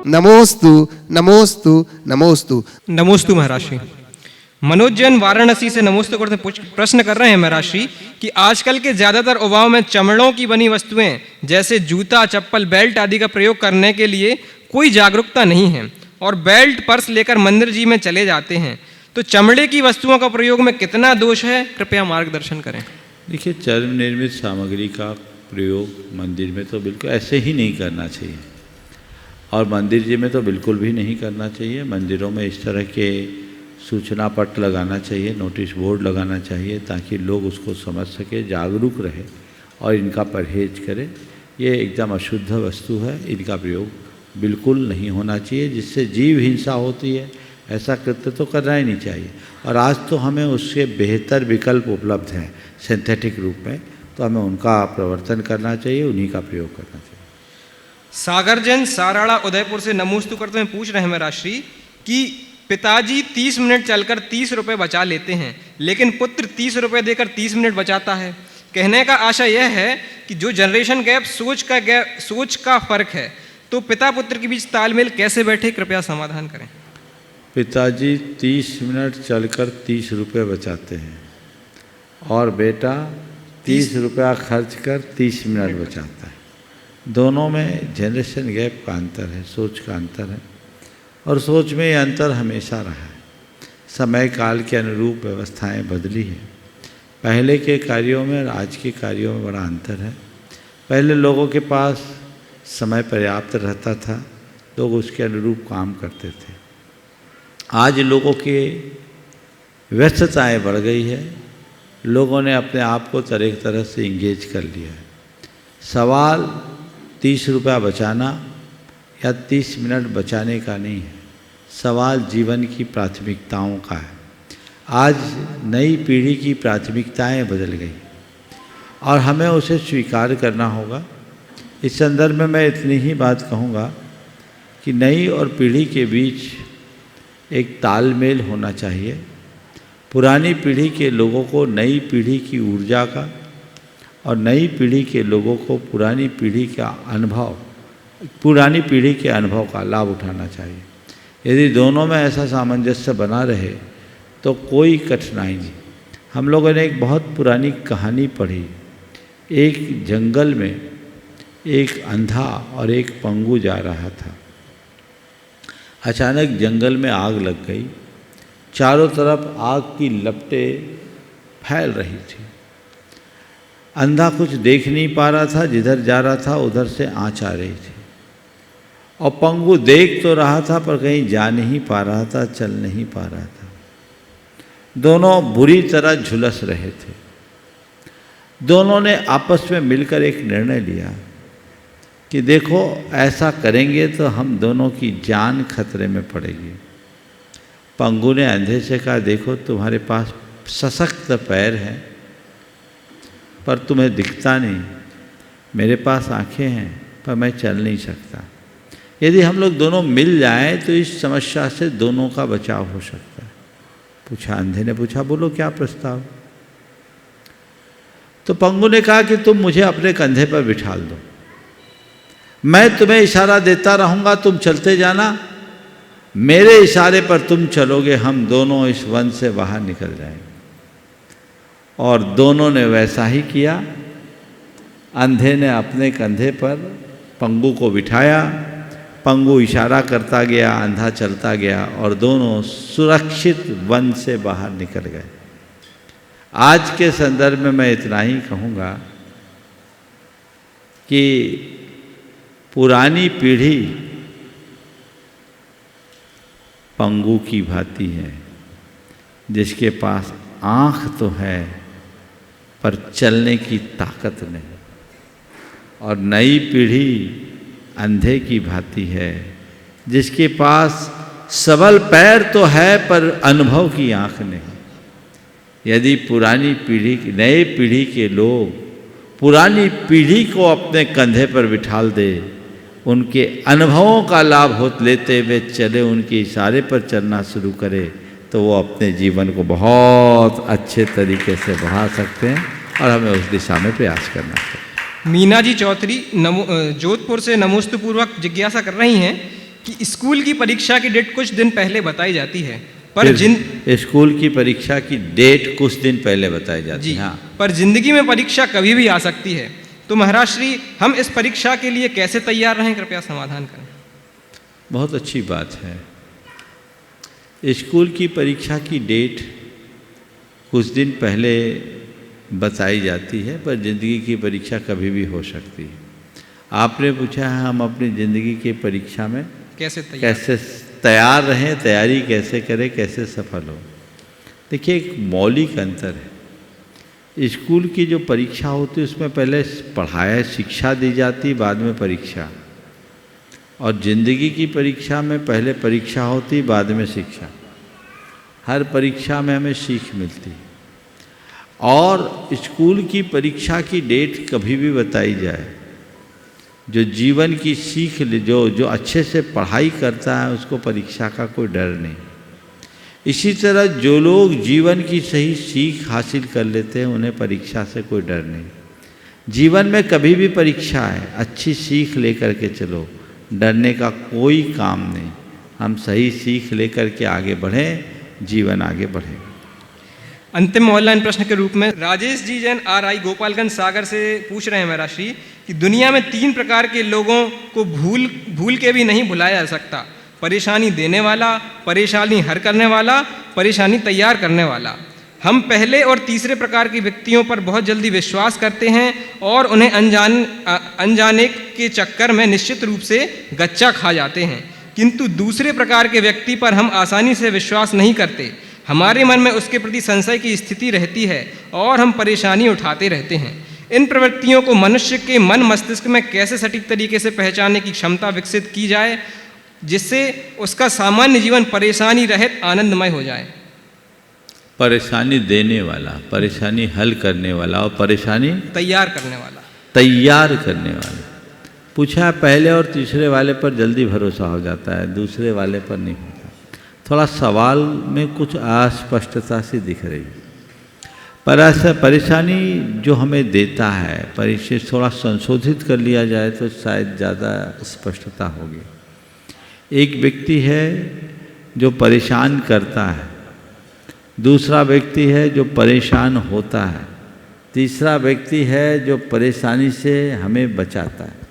नमोस्तु नमोस्तु नमोस्तु। नमोस्तु महाराज श्री। मनोज जैन वाराणसी से नमोस्तु करते प्रश्न कर रहे हैं महाराज श्री कि आजकल के ज़्यादातर युवाओं में चमड़ों की बनी वस्तुएं जैसे जूता, चप्पल, बेल्ट आदि का प्रयोग करने के लिए कोई जागरूकता नहीं है और बेल्ट, पर्स लेकर मंदिर जी में चले जाते हैं, तो चमड़े की वस्तुओं का प्रयोग में कितना दोष है, कृपया मार्गदर्शन करें। देखिए, चर्म निर्मित सामग्री का प्रयोग मंदिर में तो बिल्कुल ऐसे ही नहीं करना चाहिए और मंदिर जी में तो बिल्कुल भी नहीं करना चाहिए। मंदिरों में इस तरह के सूचना पट लगाना चाहिए, नोटिस बोर्ड लगाना चाहिए ताकि लोग उसको समझ सके, जागरूक रहे और इनका परहेज करें। ये एकदम अशुद्ध वस्तु है, इनका प्रयोग बिल्कुल नहीं होना चाहिए, जिससे जीव हिंसा होती है। ऐसा कृत्य तो करना ही नहीं चाहिए। और आज तो हमें उसके बेहतर विकल्प उपलब्ध हैं सिंथेटिक रूप में, तो हमें उनका प्रवर्तन करना चाहिए, उन्हीं का प्रयोग करना चाहिए। सागर जैन साराड़ा उदयपुर से नमोस्तु करते हुए पूछ रहे हैं मेरा श्री कि पिताजी 30 मिनट चलकर 30 रुपये बचा लेते हैं, लेकिन पुत्र 30 रुपये देकर 30 मिनट बचाता है। कहने का आशा यह है कि जो जनरेशन गैप, सोच का फर्क है, तो पिता पुत्र के बीच तालमेल कैसे बैठे, कृपया समाधान करें। पिताजी 30 मिनट चलकर 30 रुपये बचाते हैं और बेटा 30 रुपया खर्च कर 30 मिनट बचाता है। दोनों में जनरेशन गैप का अंतर है, सोच का अंतर है और सोच में ये अंतर हमेशा रहा है। समय काल के अनुरूप व्यवस्थाएं बदली हैं। पहले के कार्यों में और आज के कार्यों में बड़ा अंतर है। पहले लोगों के पास समय पर्याप्त रहता था, लोग उसके अनुरूप काम करते थे। आज लोगों की व्यस्तताएं बढ़ गई है, लोगों ने अपने आप को तरह तरह से इंगेज कर लिया है। सवाल 30 रुपया बचाना या 30 मिनट बचाने का नहीं है, सवाल जीवन की प्राथमिकताओं का है। आज नई पीढ़ी की प्राथमिकताएं बदल गई और हमें उसे स्वीकार करना होगा। इस संदर्भ में मैं इतनी ही बात कहूँगा कि नई और पीढ़ी के बीच एक तालमेल होना चाहिए। पुरानी पीढ़ी के लोगों को नई पीढ़ी की ऊर्जा का और नई पीढ़ी के लोगों को पुरानी पीढ़ी के अनुभव का लाभ उठाना चाहिए। यदि दोनों में ऐसा सामंजस्य बना रहे तो कोई कठिनाई नहीं। हम लोगों ने एक बहुत पुरानी कहानी पढ़ी। एक जंगल में एक अंधा और एक पंगु जा रहा था। अचानक जंगल में आग लग गई, चारों तरफ आग की लपटें फैल रही थी। अंधा कुछ देख नहीं पा रहा था, जिधर जा रहा था उधर से आँच आ रही थी और पंगु देख तो रहा था पर कहीं जा नहीं पा रहा था, चल नहीं पा रहा था। दोनों बुरी तरह झुलस रहे थे। दोनों ने आपस में मिलकर एक निर्णय लिया कि देखो, ऐसा करेंगे तो हम दोनों की जान खतरे में पड़ेगी। पंगु ने अंधे से कहा, देखो तुम्हारे पास सशक्त पैर हैं पर तुम्हें दिखता नहीं, मेरे पास आंखें हैं पर मैं चल नहीं सकता। यदि हम लोग दोनों मिल जाएं तो इस समस्या से दोनों का बचाव हो सकता है। पूछा, अंधे ने पूछा, बोलो क्या प्रस्ताव। तो पंगु ने कहा कि तुम मुझे अपने कंधे पर बिठा दो, मैं तुम्हें इशारा देता रहूँगा, तुम चलते जाना, मेरे इशारे पर तुम चलोगे, हम दोनों इस वन से बाहर निकल जाएंगे। और दोनों ने वैसा ही किया। अंधे ने अपने कंधे पर पंगु को बिठाया, पंगु इशारा करता गया, अंधा चलता गया और दोनों सुरक्षित वन से बाहर निकल गए। आज के संदर्भ में मैं इतना ही कहूँगा कि पुरानी पीढ़ी पंगु की भांति है, जिसके पास आँख तो है पर चलने की ताकत नहीं, और नई पीढ़ी अंधे की भांति है, जिसके पास सबल पैर तो है पर अनुभव की आँख नहीं। यदि पुरानी पीढ़ी, नए पीढ़ी के लोग पुरानी पीढ़ी को अपने कंधे पर बिठाल दे, उनके अनुभवों का लाभ लेते हुए चले, उनके इशारे पर चलना शुरू करे, तो वो अपने जीवन को बहुत अच्छे तरीके से बढ़ा सकते हैं और हमें उस दिशा में प्रयास करना चाहिए। मीना जी चौधरी जोधपुर से नमोस्तु पूर्वक जिज्ञासा कर रही हैं कि स्कूल की परीक्षा की डेट कुछ दिन पहले बताई जाती है, पर स्कूल की परीक्षा की डेट कुछ दिन पहले बताई जाती है। हाँ। पर जिंदगी में परीक्षा कभी भी आ सकती है। तो महाराज श्री, हम इस परीक्षा के लिए कैसे तैयार रहें, कृपया समाधान करें। बहुत अच्छी बात है। स्कूल की परीक्षा की डेट कुछ दिन पहले बताई जाती है, पर ज़िंदगी की परीक्षा कभी भी हो सकती है। आपने पूछा है हम अपनी ज़िंदगी की परीक्षा में कैसे तैयार रहें, तैयारी कैसे करें, कैसे सफल हो। देखिए, एक मौलिक अंतर है। स्कूल की जो परीक्षा होती है उसमें पहले पढ़ाया शिक्षा दी जाती, बाद में परीक्षा। और ज़िंदगी की परीक्षा में पहले परीक्षा होती, बाद में शिक्षा। हर परीक्षा में हमें सीख मिलती है। और स्कूल की परीक्षा की डेट कभी भी बताई जाए, जो जीवन की सीख जो अच्छे से पढ़ाई करता है उसको परीक्षा का कोई डर नहीं। इसी तरह जो लोग जीवन की सही सीख हासिल कर लेते हैं उन्हें परीक्षा से कोई डर नहीं। जीवन में कभी भी परीक्षा है, अच्छी सीख लेकर के चलो, डरने का कोई काम नहीं। हम सही सीख लेकर के आगे बढ़ें, जीवन आगे बढ़े। अंतिम ऑनलाइन प्रश्न के रूप में राजेश जी जैन RI गोपालगंज सागर से पूछ रहे हैं महाराज श्री कि दुनिया में 3 प्रकार के लोगों को भूल के भी नहीं भुलाया जा सकता। परेशानी देने वाला, परेशानी हल करने वाला, परेशानी तैयार करने वाला। हम पहले और तीसरे प्रकार के व्यक्तियों पर बहुत जल्दी विश्वास करते हैं और उन्हें अनजाने के चक्कर में निश्चित रूप से गच्चा खा जाते हैं, किंतु दूसरे प्रकार के व्यक्ति पर हम आसानी से विश्वास नहीं करते। हमारे मन में उसके प्रति संशय की स्थिति रहती है और हम परेशानी उठाते रहते हैं। इन प्रवृत्तियों को मनुष्य के मन मस्तिष्क में कैसे सटीक तरीके से पहचानने की क्षमता विकसित की जाए, जिससे उसका सामान्य जीवन परेशानी रहित आनंदमय हो जाए। परेशानी देने वाला, परेशानी हल करने वाला और परेशानी तैयार करने वाला। पूछा, पहले और तीसरे वाले पर जल्दी भरोसा हो जाता है, दूसरे वाले पर नहीं होता। थोड़ा सवाल में कुछ अस्पष्टता सी दिख रही, पर ऐसा परेशानी जो हमें देता है, परिचय थोड़ा संशोधित कर लिया जाए तो शायद ज़्यादा स्पष्टता होगी। एक व्यक्ति है जो परेशान करता है, दूसरा व्यक्ति है जो परेशान होता है, तीसरा व्यक्ति है जो परेशानी से हमें बचाता है।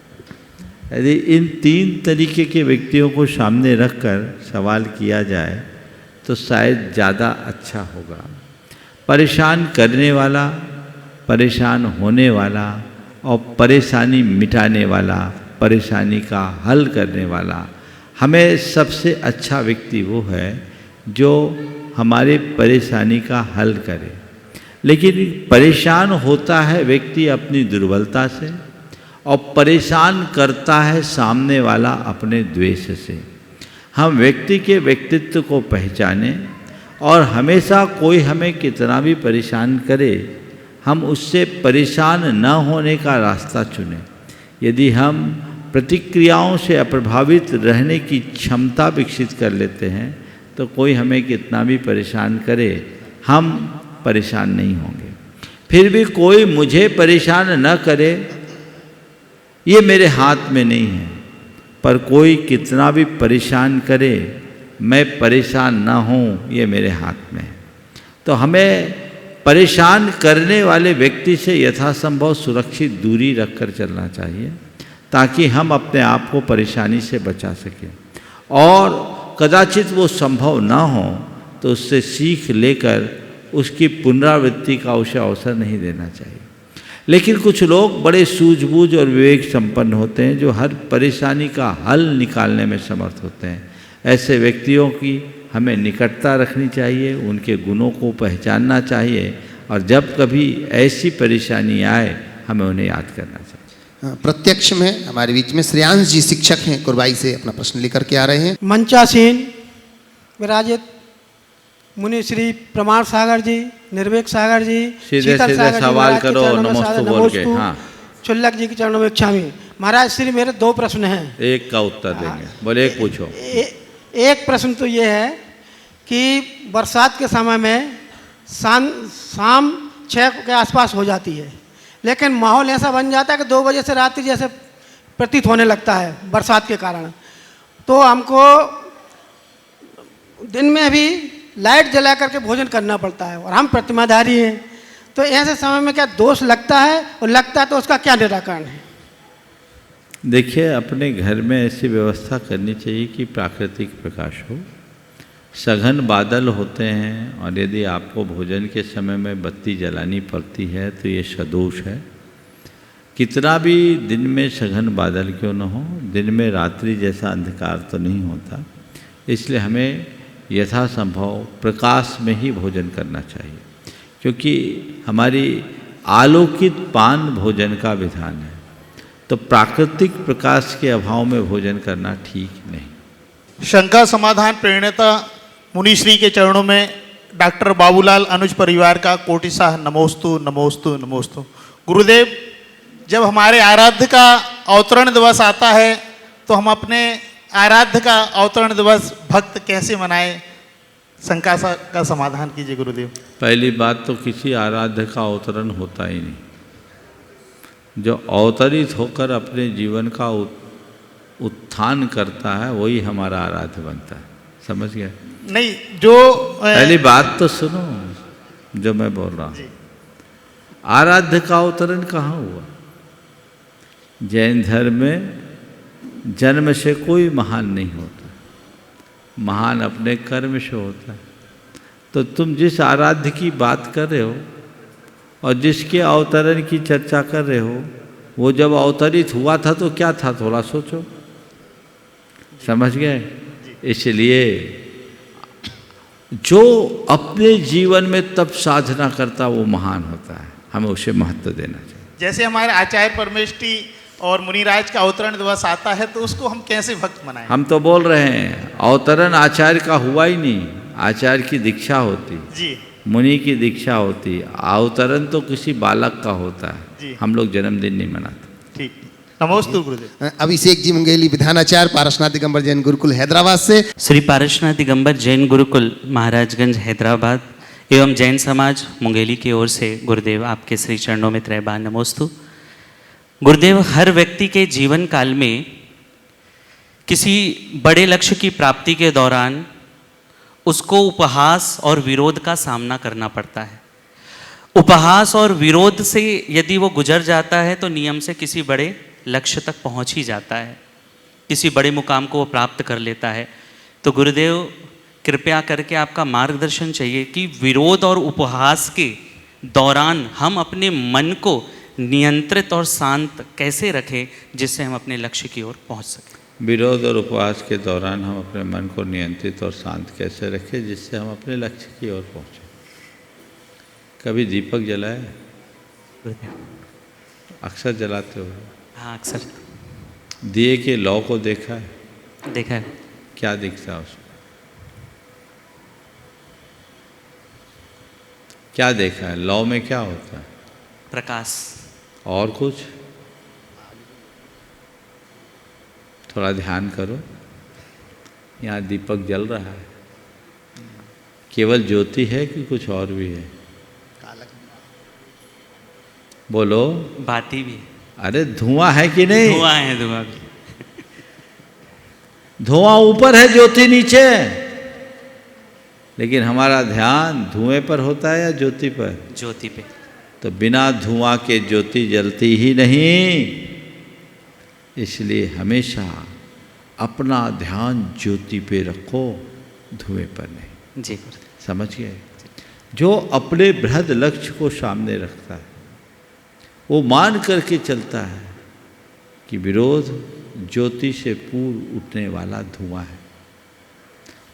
यदि इन 3 तरीके के व्यक्तियों को सामने रखकर सवाल किया जाए तो शायद ज़्यादा अच्छा होगा। परेशान करने वाला, परेशान होने वाला और परेशानी मिटाने वाला, परेशानी का हल करने वाला। हमें सबसे अच्छा व्यक्ति वो है जो हमारे परेशानी का हल करे। लेकिन परेशान होता है व्यक्ति अपनी दुर्बलता से और परेशान करता है सामने वाला अपने द्वेष से। हम व्यक्ति के व्यक्तित्व को पहचानें और हमेशा कोई हमें कितना भी परेशान करे, हम उससे परेशान न होने का रास्ता चुनें। यदि हम प्रतिक्रियाओं से अप्रभावित रहने की क्षमता विकसित कर लेते हैं तो कोई हमें कितना भी परेशान करे, हम परेशान नहीं होंगे। फिर भी कोई मुझे परेशान न करे ये मेरे हाथ में नहीं है, पर कोई कितना भी परेशान करे मैं परेशान ना हूँ ये मेरे हाथ में है। तो हमें परेशान करने वाले व्यक्ति से यथासंभव सुरक्षित दूरी रखकर चलना चाहिए ताकि हम अपने आप को परेशानी से बचा सकें। और कदाचित वो संभव ना हो तो उससे सीख लेकर उसकी पुनरावृत्ति का उसे अवसर नहीं देना चाहिए। लेकिन कुछ लोग बड़े सूझबूझ और विवेक संपन्न होते हैं जो हर परेशानी का हल निकालने में समर्थ होते हैं। ऐसे व्यक्तियों की हमें निकटता रखनी चाहिए, उनके गुणों को पहचानना चाहिए और जब कभी ऐसी परेशानी आए हमें उन्हें याद करना चाहिए। प्रत्यक्ष में हमारे बीच में श्रेयांश जी शिक्षक हैं, कुरबाई से अपना प्रश्न लेकर के आ रहे हैं। मंचासीन विराजित मुनि श्री प्रमाण सागर जी, निर्वेक सागर जी, सीधे सवाल करो, नमस्ते बोल के। हाँ, चुल्लक जी के चरणों में इच्छा में। महाराज श्री मेरे 2 प्रश्न हैं, एक का उत्तर देंगे। बोले एक पूछो। एक प्रश्न तो ये है कि बरसात के समय में शाम 6 के आसपास हो जाती है, लेकिन माहौल ऐसा बन जाता है कि 2 बजे से रात्रि जैसे प्रतीत होने लगता है बरसात के कारण। तो हमको दिन में भी लाइट जला करके भोजन करना पड़ता है और हम प्रतिमाधारी हैं, तो ऐसे समय में क्या दोष लगता है, और लगता है तो उसका क्या निराकरण है? देखिए, अपने घर में ऐसी व्यवस्था करनी चाहिए कि प्राकृतिक प्रकाश हो। सघन बादल होते हैं और यदि आपको भोजन के समय में बत्ती जलानी पड़ती है तो ये सदोष है। कितना भी दिन में सघन बादल क्यों न हो, दिन में रात्रि जैसा अंधकार तो नहीं होता, इसलिए हमें यथासंभव प्रकाश में ही भोजन करना चाहिए, क्योंकि हमारी आलोकित पान भोजन का विधान है। तो प्राकृतिक प्रकाश के अभाव में भोजन करना ठीक नहीं। शंका समाधान प्रेरणेता मुनिश्री के चरणों में डॉक्टर बाबूलाल अनुज परिवार का कोटिशाह नमोस्तु नमोस्तु नमोस्तु। गुरुदेव, जब हमारे आराध्य का अवतरण दिवस आता है तो हम अपने आराध्य का अवतरण दिवस भक्त कैसे मनाएं, शंका का समाधान कीजिए गुरुदेव। पहली बात तो किसी आराध्य का अवतरण होता ही नहीं। जो अवतरित होकर अपने जीवन का उत्थान करता है वही हमारा आराध्य बनता है। समझ गए? नहीं, जो पहली बात तो सुनो जो मैं बोल रहा हूँ। आराध्य का अवतरण कहाँ हुआ? जैन धर्म में जन्म से कोई महान नहीं होता, महान अपने कर्म से होता है। तो तुम जिस आराध्य की बात कर रहे हो और जिसके अवतरण की चर्चा कर रहे हो, वो जब अवतरित हुआ था तो क्या था, थोड़ा सोचो। समझ गए? इसलिए जो अपने जीवन में तप साधना करता वो महान होता है, हमें उसे महत्व देना चाहिए। जैसे हमारे आचार्य परमेष्ठी और मुनिराज का अवतरण दिवस आता है तो उसको हम कैसे भक्त मनाएं? हम तो बोल रहे हैं अवतरण आचार्य का हुआ ही नहीं, आचार्य की दीक्षा होती जी, मुनि की दीक्षा होती, अवतरण तो किसी बालक का होता है जी। हम लोग जन्मदिन नहीं मनाते। ठीक, नमोस्तु गुरुदेव। अभिषेक जी मुंगेली विधानाचार्य पारसनाथ दिगंबर जैन गुरुकुल हैदराबाद से। श्री पारसनाथ दिगंबर जैन गुरुकुल महाराजगंज हैदराबाद एवं जैन समाज मुंगेली की ओर से गुरुदेव आपके श्री चरणों में त्रैबार नमोस्तु। गुरुदेव, हर व्यक्ति के जीवन काल में किसी बड़े लक्ष्य की प्राप्ति के दौरान उसको उपहास और विरोध का सामना करना पड़ता है। उपहास और विरोध से यदि वो गुजर जाता है तो नियम से किसी बड़े लक्ष्य तक पहुंच ही जाता है, किसी बड़े मुकाम को वो प्राप्त कर लेता है। तो गुरुदेव, कृपया करके आपका मार्गदर्शन चाहिए कि विरोध और उपहास के दौरान हम अपने मन को नियंत्रित और शांत कैसे रखें जिससे हम अपने लक्ष्य की ओर पहुंच सकें। विरोध और उपवास के दौरान हम अपने मन को नियंत्रित और शांत कैसे रखें जिससे हम अपने लक्ष्य की ओर पहुँचें। कभी दीपक जलाए? अक्सर जलाते हो? हाँ, अक्सर दिए के लौ को देखा है? देखा है। क्या दिखता है उसको? क्या देखा है? लौ में क्या होता है? प्रकाश। और कुछ? थोड़ा ध्यान करो, यहाँ दीपक जल रहा है, केवल ज्योति है कि कुछ और भी है? बोलो। बाती भी। अरे धुआं है कि नहीं? धुआं है, धुआं भी। धुआं ऊपर है, ज्योति नीचे है, लेकिन हमारा ध्यान धुएं पर होता है या ज्योति पर? ज्योति पे। तो बिना धुआं के ज्योति जलती ही नहीं। इसलिए हमेशा अपना ध्यान ज्योति पे रखो, धुएं पर नहीं। जी। समझ गए? जो अपने बृहद लक्ष्य को सामने रखता है वो मान करके चलता है कि विरोध ज्योति से पूर्व उठने वाला धुआं है,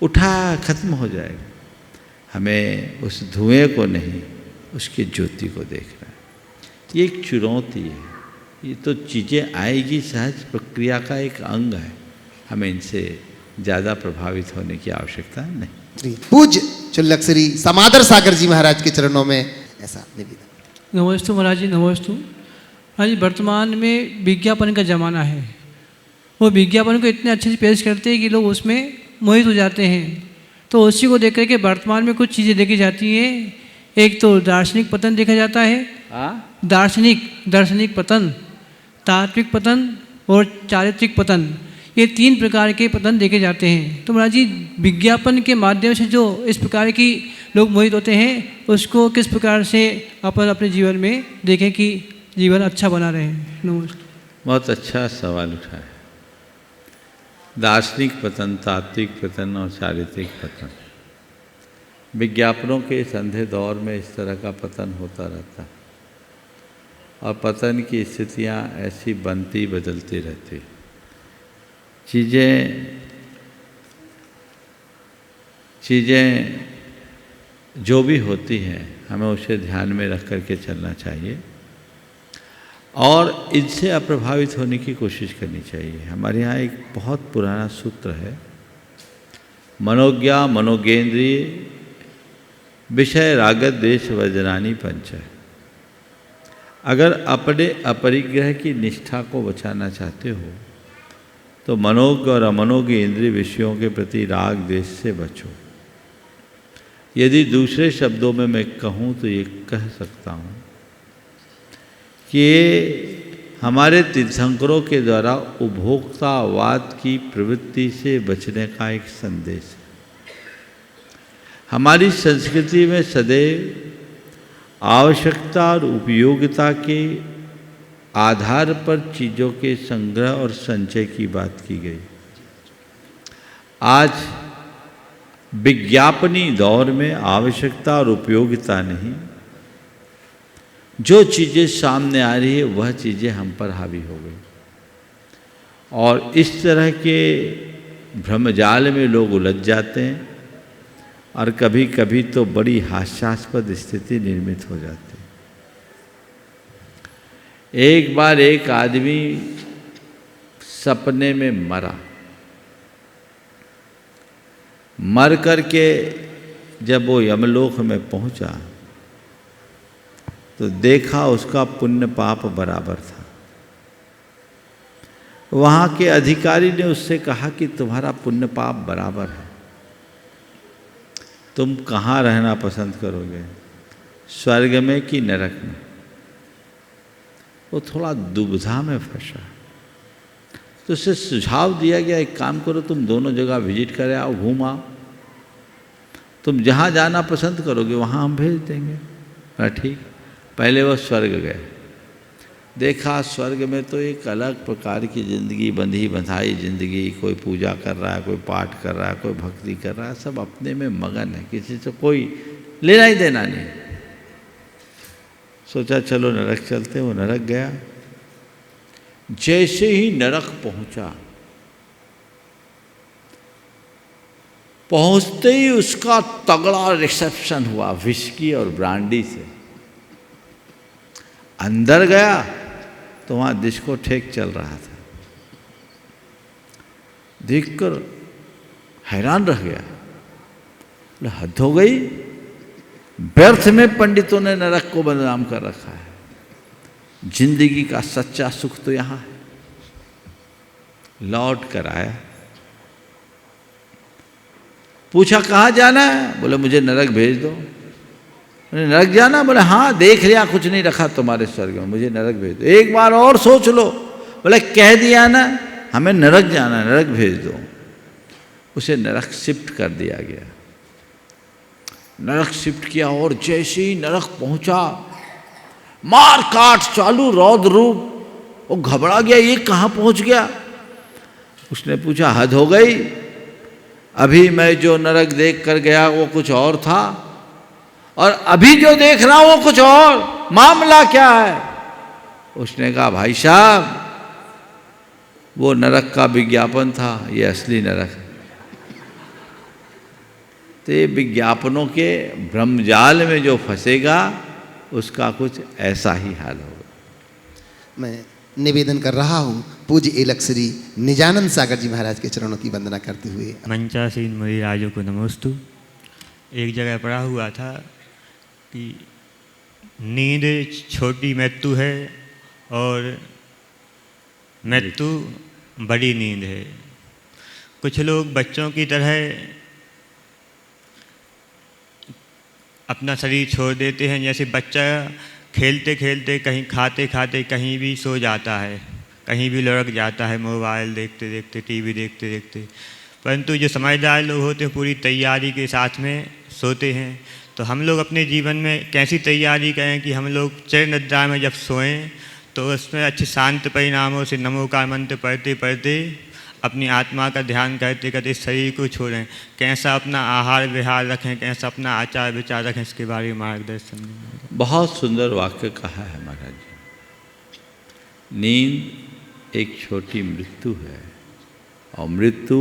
उठा खत्म हो जाएगा। हमें उस धुएं को नहीं, उसकी ज्योति को देखना है। ये एक चुनौती है, ये तो चीज़ें आएगी, सहज प्रक्रिया का एक अंग है, हमें इनसे ज़्यादा प्रभावित होने की आवश्यकता नहीं। पूज्य चुल्लक श्री समादर सागर जी महाराज के चरणों में ऐसा निवेदन। नमोस्तु महाराज जी, नमोस्तु। महाराज जी, वर्तमान में विज्ञापन का ज़माना है, वो विज्ञापन को इतने अच्छे से पेश करते हैं कि लोग उसमें मोहित हो जाते हैं। तो उसी को देख करके वर्तमान में कुछ चीज़ें देखी जाती हैं। एक तो दार्शनिक पतन देखा जाता है, दार्शनिक पतन, तात्विक पतन और चारित्रिक पतन, ये 3 प्रकार के पतन देखे जाते हैं। तो महाराज जी विज्ञापन के माध्यम से जो इस प्रकार की लोग मोहित होते हैं उसको किस प्रकार से अपन अपने जीवन में देखें कि जीवन अच्छा बना रहे? नमस्ते। बहुत अच्छा सवाल उठाया। दार्शनिक पतन, तात्विक पतन और चारित्रिक पतन, विज्ञापनों के इस अंधे दौर में इस तरह का पतन होता रहता है और पतन की स्थितियाँ ऐसी बनती बदलती रहती। चीज़ें जो भी होती हैं हमें उसे ध्यान में रख करके चलना चाहिए और इनसे अप्रभावित होने की कोशिश करनी चाहिए। हमारे यहाँ एक बहुत पुराना सूत्र है, मनोज्ञा मनोगेंद्रिय विषय रागत देश वर्जनानी पंच। अगर अपने अपरिग्रह की निष्ठा को बचाना चाहते हो तो मनोज्ञ और अमनोज्ञ इंद्रिय विषयों के प्रति राग देश से बचो। यदि दूसरे शब्दों में मैं कहूँ तो ये कह सकता हूँ कि हमारे तीर्थंकरों के द्वारा उपभोक्तावाद की प्रवृत्ति से बचने का एक संदेश है। हमारी संस्कृति में सदैव आवश्यकता और उपयोगिता के आधार पर चीज़ों के संग्रह और संचय की बात की गई। आज विज्ञापनी दौर में आवश्यकता और उपयोगिता नहीं, जो चीज़ें सामने आ रही है वह चीज़ें हम पर हावी हो गई और इस तरह के भ्रमजाल में लोग उलझ जाते हैं और कभी कभी तो बड़ी हास्यास्पद स्थिति निर्मित हो जाती है। एक बार एक आदमी सपने में मरा, मर करके जब वो यमलोक में पहुंचा तो देखा उसका पुण्य पाप बराबर था। वहाँ के अधिकारी ने उससे कहा कि तुम्हारा पुण्य पाप बराबर है, तुम कहाँ रहना पसंद करोगे, स्वर्ग में कि नरक में? वो थोड़ा दुविधा में फंसा तो उसे सुझाव दिया गया, एक काम करो तुम दोनों जगह विजिट करे आओ, घूम आओ, तुम जहाँ जाना पसंद करोगे वहाँ हम भेज देंगे। ठीक। पहले वह स्वर्ग गए, देखा स्वर्ग में तो एक अलग प्रकार की ज़िंदगी, बंधी बंधाई ज़िंदगी, कोई पूजा कर रहा है, कोई पाठ कर रहा है, कोई भक्ति कर रहा है, सब अपने में मगन है, किसी से कोई लेना ही देना नहीं। सोचा चलो नरक चलते, वो नरक गया। जैसे ही नरक पहुंचते ही उसका तगड़ा रिसेप्शन हुआ विस्की और ब्रांडी से। अंदर गया तो वहाँ डिस्कोथेक चल रहा था, देखकर हैरान रह गया, हद हो गई, व्यर्थ में पंडितों ने नरक को बदनाम कर रखा है, जिंदगी का सच्चा सुख तो यहाँ है। लौट कर आया, पूछा कहाँ जाना है, बोले मुझे नरक भेज दो। बोले नरक जाना, बोले हाँ देख लिया कुछ नहीं रखा तुम्हारे स्वर्ग में, मुझे नरक भेज दो। एक बार और सोच लो, बोले कह दिया ना हमें नरक जाना, नरक भेज दो। उसे नरक शिफ्ट कर दिया गया, नरक शिफ्ट किया और जैसे ही नरक पहुंचा मार काट चालू, रौद्र रूप। वो घबरा गया, ये कहाँ पहुंच गया। उसने पूछा हद हो गई, अभी मैं जो नरक देख कर गया वो कुछ और था और अभी जो देख रहा हूं वो कुछ और, मामला क्या है? उसने कहा भाई साहब वो नरक का विज्ञापन था, ये असली नरक है। तो ये विज्ञापनों के भ्रमजाल में जो फंसेगा उसका कुछ ऐसा ही हाल होगा। मैं निवेदन कर रहा हूँ पूज्य एलक श्री निजानंद सागर जी महाराज के चरणों की वंदना करते हुए। मंचासीन मुनिराजों को नमोस्तु। एक जगह पढ़ा हुआ था कि नींद छोटी मृत्यु है और मृत्यु बड़ी नींद है। कुछ लोग बच्चों की तरह अपना शरीर छोड़ देते हैं, जैसे बच्चा खेलते खेलते कहीं खाते खाते कहीं भी सो जाता है, कहीं भी लुढ़क जाता है मोबाइल देखते देखते, टीवी देखते देखते। परंतु जो समझदार लोग होते हैं पूरी तैयारी के साथ में सोते हैं। तो हम लोग अपने जीवन में कैसी तैयारी करें कि हम लोग चिर निद्रा में जब सोएं तो उसमें अच्छे शांत परिणामों से नमोकार मंत्र पढ़ते पढ़ते अपनी आत्मा का ध्यान करते करते शरीर को छोड़ें। कैसा अपना आहार विहार रखें, कैसा अपना आचार विचार रखें, इसके बारे में मार्गदर्शन दें। बहुत सुंदर वाक्य कहा है महाराज जी। नींद एक छोटी मृत्यु है और मृत्यु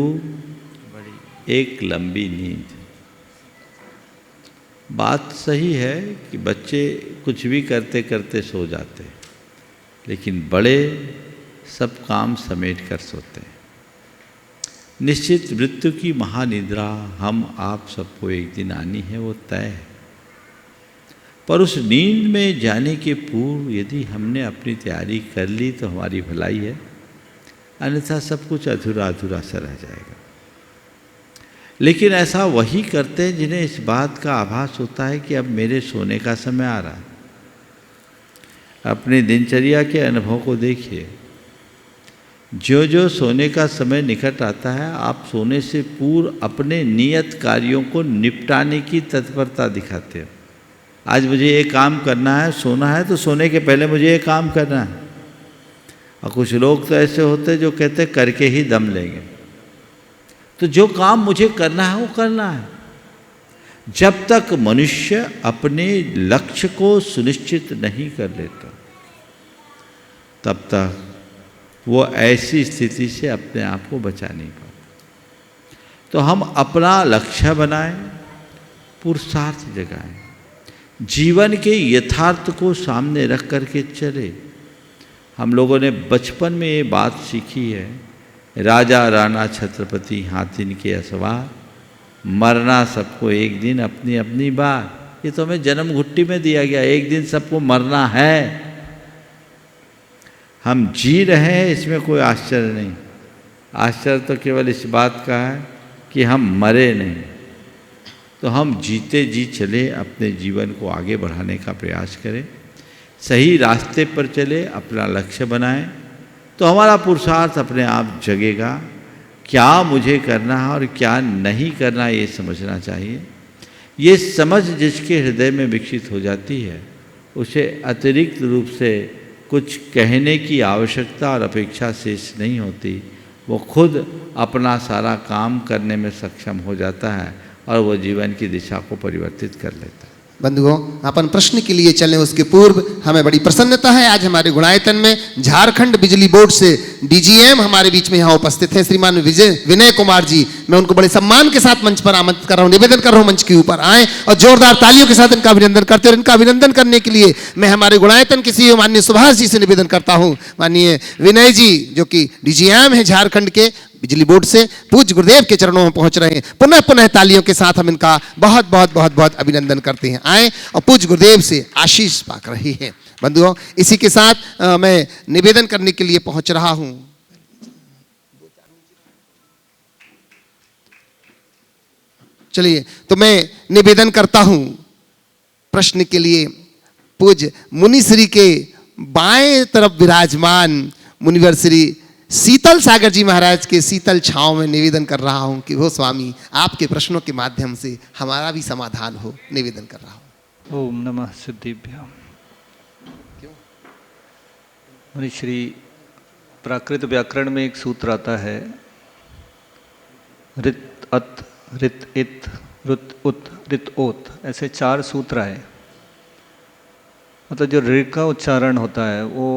एक लंबी नींद। बात सही है कि बच्चे कुछ भी करते करते सो जाते हैं, लेकिन बड़े सब काम समेट कर सोते हैं। निश्चित मृत्यु की महानिद्रा हम आप सबको एक दिन आनी है, वो तय है। पर उस नींद में जाने के पूर्व यदि हमने अपनी तैयारी कर ली तो हमारी भलाई है, अन्यथा सब कुछ अधूरा अधूरा सा रह जाएगा। लेकिन ऐसा वही करते हैं जिन्हें इस बात का आभास होता है कि अब मेरे सोने का समय आ रहा है। अपनी दिनचर्या के अनुभव को देखिए। जो जो सोने का समय निकट आता है, आप सोने से पूर्व अपने नियत कार्यों को निपटाने की तत्परता दिखाते हो। आज मुझे ये काम करना है, सोना है तो सोने के पहले मुझे ये काम करना है। और कुछ लोग तो ऐसे होते हैं जो कहते हैं करके ही दम लेंगे। तो जो काम मुझे करना है वो करना है। जब तक मनुष्य अपने लक्ष्य को सुनिश्चित नहीं कर लेता, तब तक वो ऐसी स्थिति से अपने आप को बचा नहीं पाता। तो हम अपना लक्ष्य बनाएं, पुरुषार्थ जगाएं, जीवन के यथार्थ को सामने रख करके चले। हम लोगों ने बचपन में ये बात सीखी है, राजा राणा छत्रपति हाथिन के असवार, मरना सबको एक दिन अपनी अपनी बार। ये तो हमें जन्म घुट्टी में दिया गया, एक दिन सबको मरना है। हम जी रहे हैं, इसमें कोई आश्चर्य नहीं। आश्चर्य तो केवल इस बात का है कि हम मरे नहीं। तो हम जीते जी चले, अपने जीवन को आगे बढ़ाने का प्रयास करें, सही रास्ते पर चले, अपना लक्ष्य बनाएं, तो हमारा पुरुषार्थ अपने आप जगेगा। क्या मुझे करना है और क्या नहीं करना, ये समझना चाहिए। ये समझ जिसके हृदय में विकसित हो जाती है, उसे अतिरिक्त रूप से कुछ कहने की आवश्यकता और अपेक्षा शेष नहीं होती। वो खुद अपना सारा काम करने में सक्षम हो जाता है और वो जीवन की दिशा को परिवर्तित कर लेता है। बंधुओं, अपन प्रश्न के लिए चलें उसके पूर्व हमें बड़ी प्रसन्नता है, आज हमारे गुणायतन में झारखंड बिजली बोर्ड से डीजीएम हमारे बीच में यहाँ उपस्थित हैं, श्रीमान विनय कुमार जी। मैं उनको बड़े सम्मान के साथ मंच पर आमंत्रित कर रहा हूँ, निवेदन कर रहा हूँ मंच के ऊपर आए और जोरदार तालियों के साथ इनका अभिनंदन करते हैं। इनका अभिनंदन करने के लिए मैं हमारे गुणायतन के सीईओ माननीय सुभाष जी से निवेदन करता हूँ। माननीय विनय जी जो कि डीजीएम है झारखंड के बिजली बोर्ड से, पूज्य गुरुदेव के चरणों में पहुंच रहे हैं। पुनः पुनः तालियों के साथ हम इनका बहुत बहुत बहुत बहुत अभिनंदन करते हैं। आए और पूज्य गुरुदेव से आशीष पाकर रही है। बंधुओं, इसी के साथ मैं निवेदन करने के लिए पहुंच रहा हूं। चलिए, तो मैं निवेदन करता हूं प्रश्न के लिए। पूज्य मुनिश्री के बाएं तरफ विराजमान मुनिवर श्री शीतल सागर जी महाराज के शीतल छांव में निवेदन कर रहा हूं कि वो स्वामी आपके प्रश्नों के माध्यम से हमारा भी समाधान हो। निवेदन कर रहा हूं। ओम नमः सिद्धिभ्याम। मुनिश्री, प्राकृत व्याकरण में एक सूत्र आता है, रित अत रित इत रुत उत रित ओत, ऐसे 4 सूत्र है। मतलब जो ऋ का उच्चारण होता है वो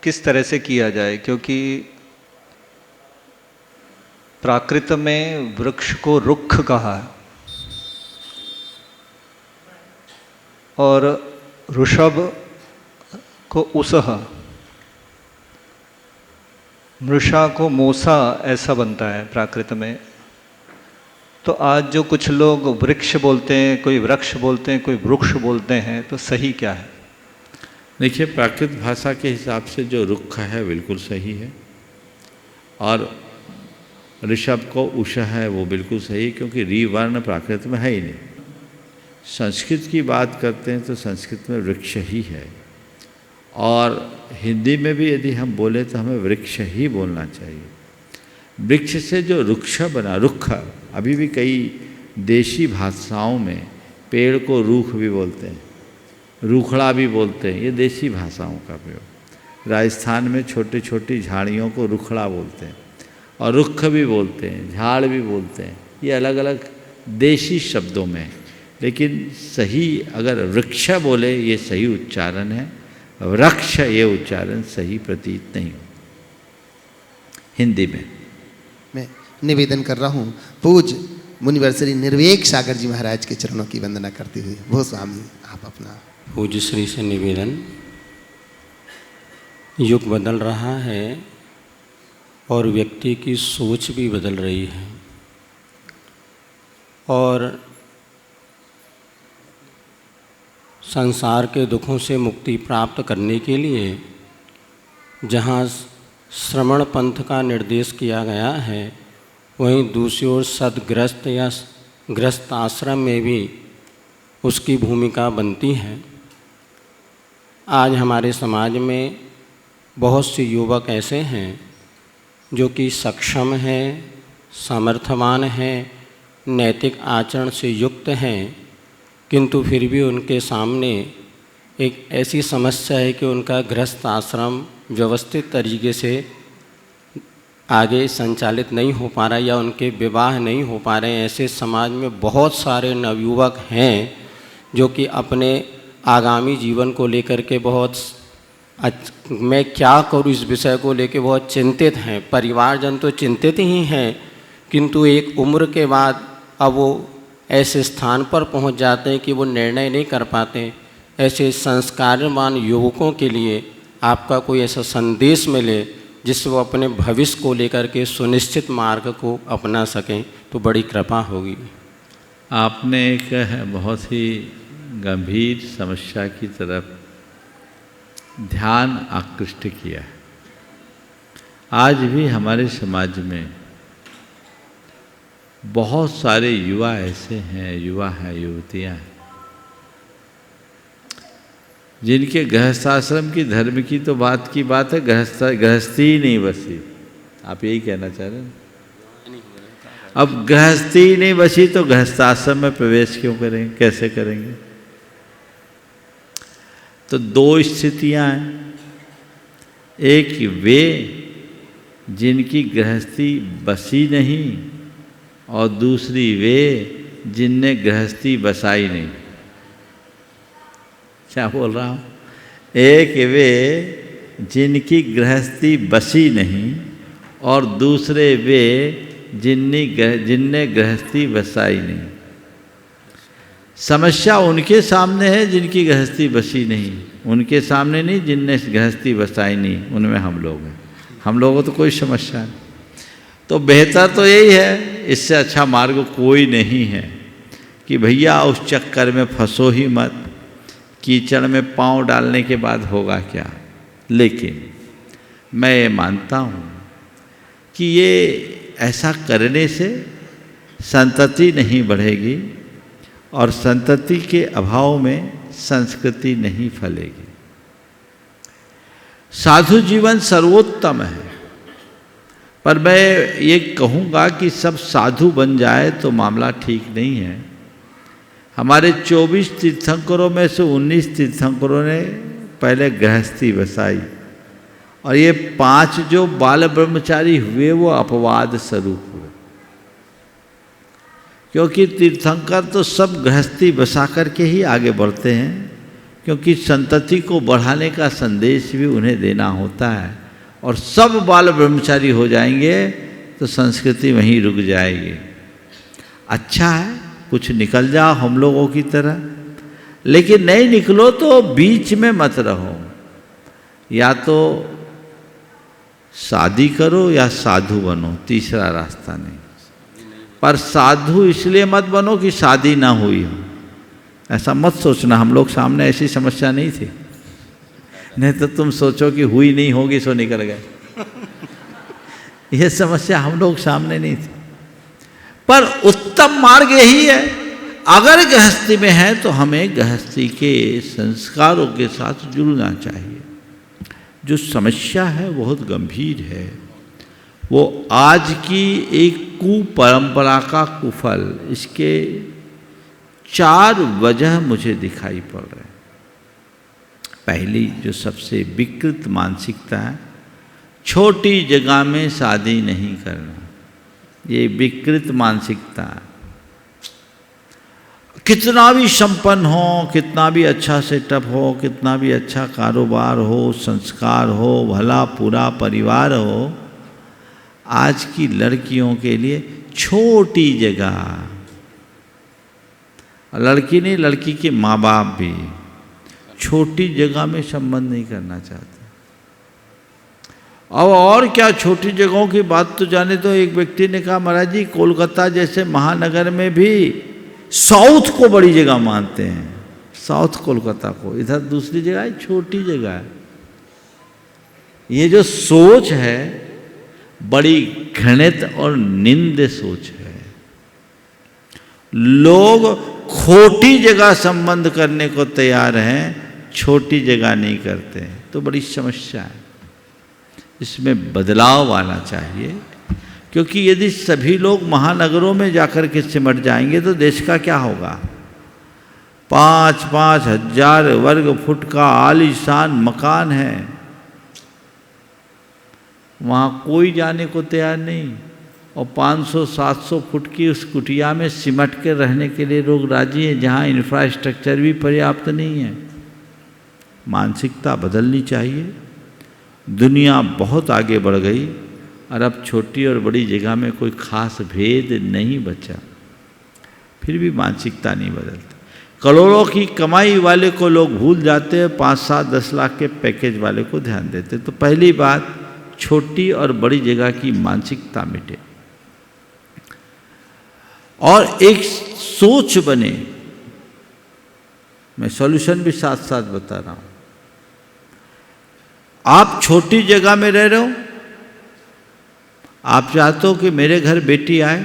किस तरह से किया जाए, क्योंकि प्राकृत में वृक्ष को रुक्ष कहा है और ऋषभ को उसह, मृषा को मोसा, ऐसा बनता है प्राकृत में। तो आज जो कुछ लोग वृक्ष बोलते हैं, कोई वृक्ष बोलते हैं, कोई वृक्ष बोलते हैं, तो सही क्या है? देखिए, प्राकृत भाषा के हिसाब से जो रुक्ष है बिल्कुल सही है, और ऋषभ को उषा है वो बिल्कुल सही, क्योंकि री वर्ण प्राकृत में है ही नहीं। संस्कृत की बात करते हैं तो संस्कृत में वृक्ष ही है, और हिंदी में भी यदि हम बोले तो हमें वृक्ष ही बोलना चाहिए। वृक्ष से जो रुक्ष बना, रुक्ष, अभी भी कई देशी भाषाओं में पेड़ को रूख भी बोलते हैं, रूखड़ा भी बोलते हैं, ये देशी भाषाओं का प्रयोग। राजस्थान में छोटी छोटी झाड़ियों को रुखड़ा बोलते हैं और रुक्ष भी बोलते हैं, झाड़ भी बोलते हैं, ये अलग अलग देशी शब्दों में। लेकिन सही अगर वृक्ष बोले ये सही उच्चारण है, वृक्ष ये उच्चारण सही प्रतीत नहीं हो हिंदी में। मैं निवेदन कर रहा हूँ पूज्य मुनिवर श्री निर्वेक सागर जी महाराज के चरणों की वंदना करते हुए। वो स्वामी आप अपना। पूज्य श्री से निवेदन, युग बदल रहा है और व्यक्ति की सोच भी बदल रही है, और संसार के दुखों से मुक्ति प्राप्त करने के लिए जहाँ श्रमण पंथ का निर्देश किया गया है, वहीं दूसरी ओर सदग्रस्त या ग्रस्त आश्रम में भी उसकी भूमिका बनती है। आज हमारे समाज में बहुत से युवक ऐसे हैं जो कि सक्षम हैं, सामर्थ्यवान हैं, नैतिक आचरण से युक्त हैं, किंतु फिर भी उनके सामने एक ऐसी समस्या है कि उनका गृहस्थ आश्रम व्यवस्थित तरीके से आगे संचालित नहीं हो पा रहा या उनके विवाह नहीं हो पा रहे हैं। ऐसे समाज में बहुत सारे नवयुवक हैं जो कि अपने आगामी जीवन को लेकर के बहुत मैं क्या करूं इस विषय को लेकर बहुत चिंतित हैं। परिवारजन तो चिंतित ही हैं, किंतु एक उम्र के बाद अब वो ऐसे स्थान पर पहुंच जाते हैं कि वो निर्णय नहीं कर पाते। ऐसे संस्कारवान युवकों के लिए आपका कोई ऐसा संदेश मिले जिससे वो अपने भविष्य को लेकर के सुनिश्चित मार्ग को अपना सकें तो बड़ी कृपा होगी। आपने एक बहुत ही गंभीर समस्या की तरफ ध्यान आकृष्ट किया है। आज भी हमारे समाज में बहुत सारे युवा ऐसे हैं, युवा हैं, युवतियां हैं, जिनके गृहस्थाश्रम की धर्म की तो बात की बात है, गृहस्थी ही नहीं बसी। आप यही कहना चाह रहे हैं? अब गृहस्थी ही नहीं बसी तो गृहस्थाश्रम में प्रवेश क्यों करेंगे, कैसे करेंगे? तो दो स्थितियां हैं। एक वे जिनकी गृहस्थी बसी नहीं, और दूसरी वे जिनने गृहस्थी बसाई नहीं। क्या बोल रहा हूँ? एक वे जिनकी गृहस्थी बसी नहीं और दूसरे वे जिनने गृहस्थी बसाई नहीं। समस्या उनके सामने है जिनकी गृहस्थी बसी नहीं, उनके सामने नहीं जिनने गृहस्थी बसाई नहीं, उनमें हम लोग हैं। हम लोगों को तो कोई समस्या नहीं। तो बेहतर तो यही है, इससे अच्छा मार्ग कोई नहीं है कि भैया उस चक्कर में फंसो ही मत, कीचड़ में पांव डालने के बाद होगा क्या। लेकिन मैं ये मानता हूँ कि ये ऐसा करने से संतति नहीं बढ़ेगी और संतति के अभाव में संस्कृति नहीं फलेगी। साधु जीवन सर्वोत्तम है, पर मैं ये कहूँगा कि सब साधु बन जाए तो मामला ठीक नहीं है। हमारे 24 तीर्थंकरों में से 19 तीर्थंकरों ने पहले गृहस्थी बसाई, और ये 5 जो बाल ब्रह्मचारी हुए वो अपवाद स्वरूप हुए, क्योंकि तीर्थंकर तो सब गृहस्थी बसा करके ही आगे बढ़ते हैं, क्योंकि संतति को बढ़ाने का संदेश भी उन्हें देना होता है। और सब बाल ब्रह्मचारी हो जाएंगे तो संस्कृति वहीं रुक जाएगी। अच्छा है कुछ निकल जाओ हम लोगों की तरह, लेकिन नहीं निकलो तो बीच में मत रहो। या तो शादी करो या साधु बनो, तीसरा रास्ता नहीं। पर साधु इसलिए मत बनो कि शादी ना हुई हो, ऐसा मत सोचना। हम लोग सामने ऐसी समस्या नहीं थी, नहीं तो तुम सोचो कि हुई नहीं होगी सो निकल गए। यह समस्या हम लोग सामने नहीं थी। पर उत्तम मार्ग यही है, अगर गृहस्थी में है तो हमें गृहस्थी के संस्कारों के साथ जुड़ना चाहिए। जो समस्या है बहुत गंभीर है। वो आज की एक कुपरंपरा का कुफल, इसके 4 वजह मुझे दिखाई पड़ रहे हैं। पहली जो सबसे विकृत मानसिकता है, छोटी जगह में शादी नहीं करना, ये विकृत मानसिकता है। कितना भी संपन्न हो, कितना भी अच्छा सेटअप हो, कितना भी अच्छा कारोबार हो, संस्कार हो, भला पूरा परिवार हो, आज की लड़कियों के लिए छोटी जगह, लड़की नहीं लड़की के माँ बाप भी छोटी जगह में संबंध नहीं करना चाहते। अब और क्या छोटी जगहों की बात तो जाने तो, एक व्यक्ति ने कहा महाराज जी कोलकाता जैसे महानगर में भी साउथ को बड़ी जगह मानते हैं, साउथ कोलकाता को, इधर दूसरी जगह है छोटी जगह है। ये जो सोच है बड़ी घृणित और निंद सोच है। लोग खोटी जगह संबंध करने को तैयार हैं, छोटी जगह नहीं करते, तो बड़ी समस्या है। इसमें बदलाव आना चाहिए, क्योंकि यदि सभी लोग महानगरों में जाकर के सिमट जाएंगे तो देश का क्या होगा। 5-5 हजार वर्ग फुट का आलीशान मकान है, वहाँ कोई जाने को तैयार नहीं, और 500-700 फुट की उस कुटिया में सिमट के रहने के लिए लोग राजी हैं, जहाँ इंफ्रास्ट्रक्चर भी पर्याप्त नहीं है। मानसिकता बदलनी चाहिए। दुनिया बहुत आगे बढ़ गई और अब छोटी और बड़ी जगह में कोई खास भेद नहीं बचा, फिर भी मानसिकता नहीं बदलती। करोड़ों की कमाई वाले को लोग भूल जाते हैं, 5-7-10 लाख के पैकेज वाले को ध्यान देते। तो पहली बात, छोटी और बड़ी जगह की मानसिकता मिटे और एक सोच बने। मैं सॉल्यूशन भी साथ साथ बता रहा हूं। आप छोटी जगह में रह रहे हो, आप चाहते हो कि मेरे घर बेटी आए,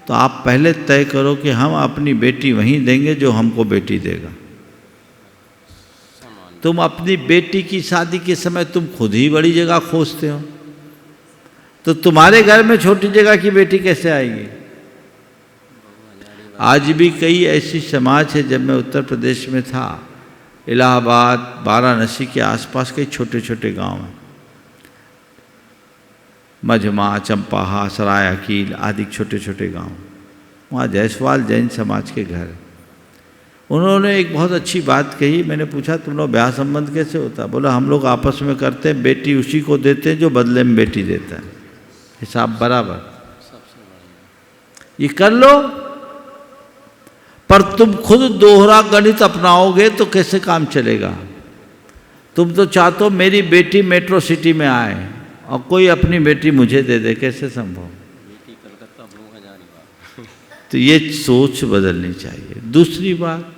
तो आप पहले तय करो कि हम अपनी बेटी वहीं देंगे जो हमको बेटी देगा। तुम अपनी बेटी की शादी के समय तुम खुद ही बड़ी जगह खोजते हो, तो तुम्हारे घर में छोटी जगह की बेटी कैसे आएगी। आज भी कई ऐसी समाज है, जब मैं उत्तर प्रदेश में था, इलाहाबाद, वाराणसी के आसपास कई छोटे छोटे गांव हैं, मझमा, चंपाहा, सराय अकील आदि छोटे छोटे गांव, वहाँ जायसवाल जैन समाज के घर। उन्होंने एक बहुत अच्छी बात कही। मैंने पूछा तुम लोग ब्याह संबंध कैसे होता। बोला हम लोग आपस में करते हैं, बेटी उसी को देते हैं जो बदले में बेटी देता है, हिसाब बराबर। ये कर लो, पर तुम खुद दोहरा गणित अपनाओगे तो कैसे काम चलेगा। तुम तो चाहते हो मेरी बेटी मेट्रो सिटी में आए और कोई अपनी बेटी मुझे दे दे, कैसे संभव। तो ये सोच बदलनी चाहिए। दूसरी बात,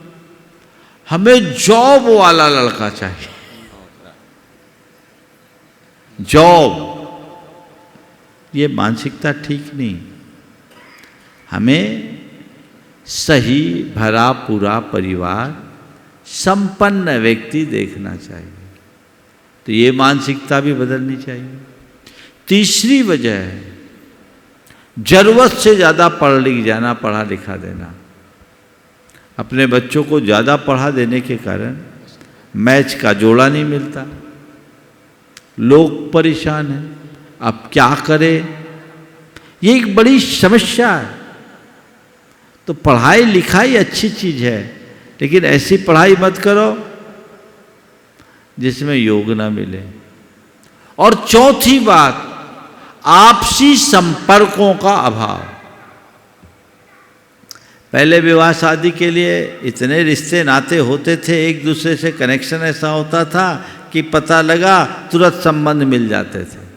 हमें जॉब वाला लड़का चाहिए। जॉब, ये मानसिकता ठीक नहीं। हमें सही भरा पूरा परिवार, संपन्न व्यक्ति देखना चाहिए। तो ये मानसिकता भी बदलनी चाहिए। तीसरी वजह है जरूरत से ज़्यादा पढ़ लिख जाना, पढ़ा लिखा देना। अपने बच्चों को ज़्यादा पढ़ा देने के कारण मैच का जोड़ा नहीं मिलता, लोग परेशान हैं। अब क्या करें, ये एक बड़ी समस्या है। तो पढ़ाई लिखाई अच्छी चीज़ है, लेकिन ऐसी पढ़ाई मत करो जिसमें योग ना मिले। और चौथी बात, आपसी संपर्कों का अभाव। पहले विवाह शादी के लिए इतने रिश्ते नाते होते थे, एक दूसरे से कनेक्शन ऐसा होता था कि पता लगा तुरंत संबंध मिल जाते थे।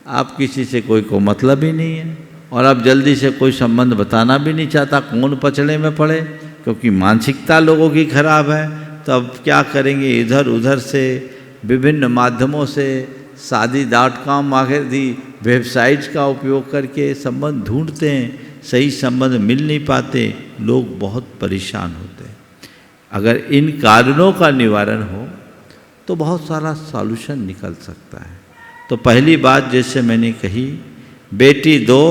अब किसी से कोई को मतलब ही नहीं है, और अब जल्दी से कोई संबंध बताना भी नहीं चाहता, कौन पचड़े में पड़े, क्योंकि मानसिकता लोगों की खराब है। तो अब क्या करेंगे, इधर उधर से विभिन्न माध्यमों से शादी.com आदि वेबसाइट्स का उपयोग करके संबंध ढूंढते हैं, सही संबंध मिल नहीं पाते, लोग बहुत परेशान होते हैं। अगर इन कारणों का निवारण हो तो बहुत सारा सॉल्यूशन निकल सकता है। तो पहली बात जैसे मैंने कही, बेटी दो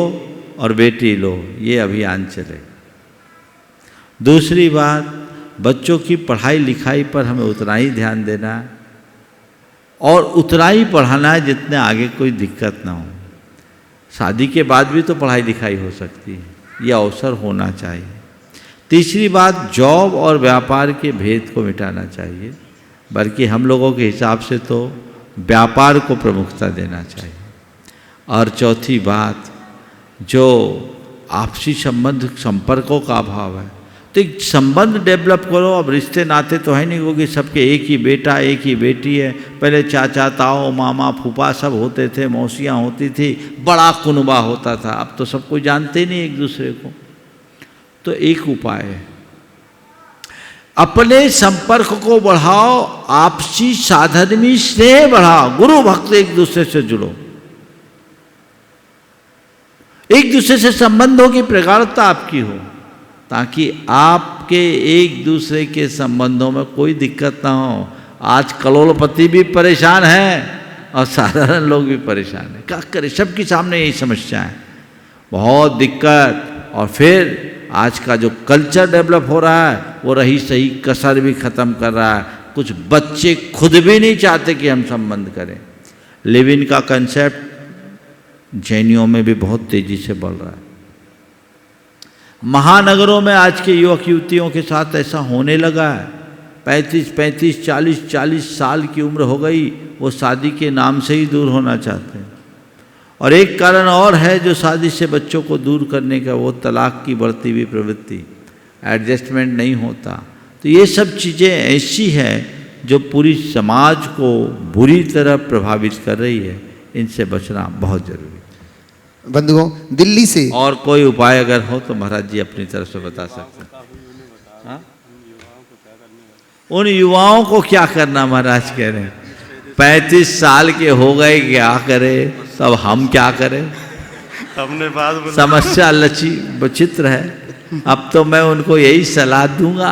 और बेटी लो, ये अभियान चले। दूसरी बात, बच्चों की पढ़ाई लिखाई पर हमें उतना ही ध्यान देना है और उतना ही पढ़ाना है जितने आगे कोई दिक्कत ना हो। शादी के बाद भी तो पढ़ाई लिखाई हो सकती है, ये अवसर होना चाहिए। तीसरी बात, जॉब और व्यापार के भेद को मिटाना चाहिए, बल्कि हम लोगों के हिसाब से तो व्यापार को प्रमुखता देना चाहिए। और चौथी बात, जो आपसी संपर्कों का अभाव है, तो एक संबंध डेवलप करो। अब रिश्ते नाते तो है नहीं, क्योंकि सबके एक ही बेटा एक ही बेटी है। पहले चाचा ताऊ मामा फूफा सब होते थे, मौसियाँ होती थी, बड़ा कुनबा होता था। अब तो सब कोई जानते ही नहीं एक दूसरे को। तो एक उपाय है, अपने संपर्क को बढ़ाओ, आपसी साधर्मी स्नेह बढ़ाओ, गुरु भक्त एक दूसरे से जुड़ो, एक दूसरे से संबंधों की प्रगाढ़ता आपकी हो, ताकि आपके एक दूसरे के संबंधों में कोई दिक्कत ना हो। आज करोड़पति भी परेशान है और साधारण लोग भी परेशान हैं। क्या करें, सबके सामने यही समस्या है, बहुत दिक्कत। और फिर आज का जो कल्चर डेवलप हो रहा है वो रही सही कसर भी ख़त्म कर रहा है। कुछ बच्चे खुद भी नहीं चाहते कि हम संबंध करें। लिव इन का कंसेप्ट जैनियों में भी बहुत तेज़ी से बढ़ रहा है। महानगरों में आज के युवक युवतियों के साथ ऐसा होने लगा है। 35, 40 साल की उम्र हो गई, वो शादी के नाम से ही दूर होना चाहते हैं। और एक कारण और है जो शादी से बच्चों को दूर करने का, वो तलाक की बढ़ती हुई प्रवृत्ति, एडजस्टमेंट नहीं होता। तो ये सब चीज़ें ऐसी हैं जो पूरी समाज को बुरी तरह प्रभावित कर रही है। इनसे बचना बहुत जरूरी है। बंधुओं, दिल्ली से और कोई उपाय अगर हो तो महाराज जी अपनी तरफ से बता सकते हैं। हाँ? उन युवाओं को क्या करना महाराज कह रहे हैं? 35 साल के हो गए, क्या करें? तब हम क्या करें? हमने बात समस्या लची विचित्र है। अब तो मैं उनको यही सलाह दूंगा,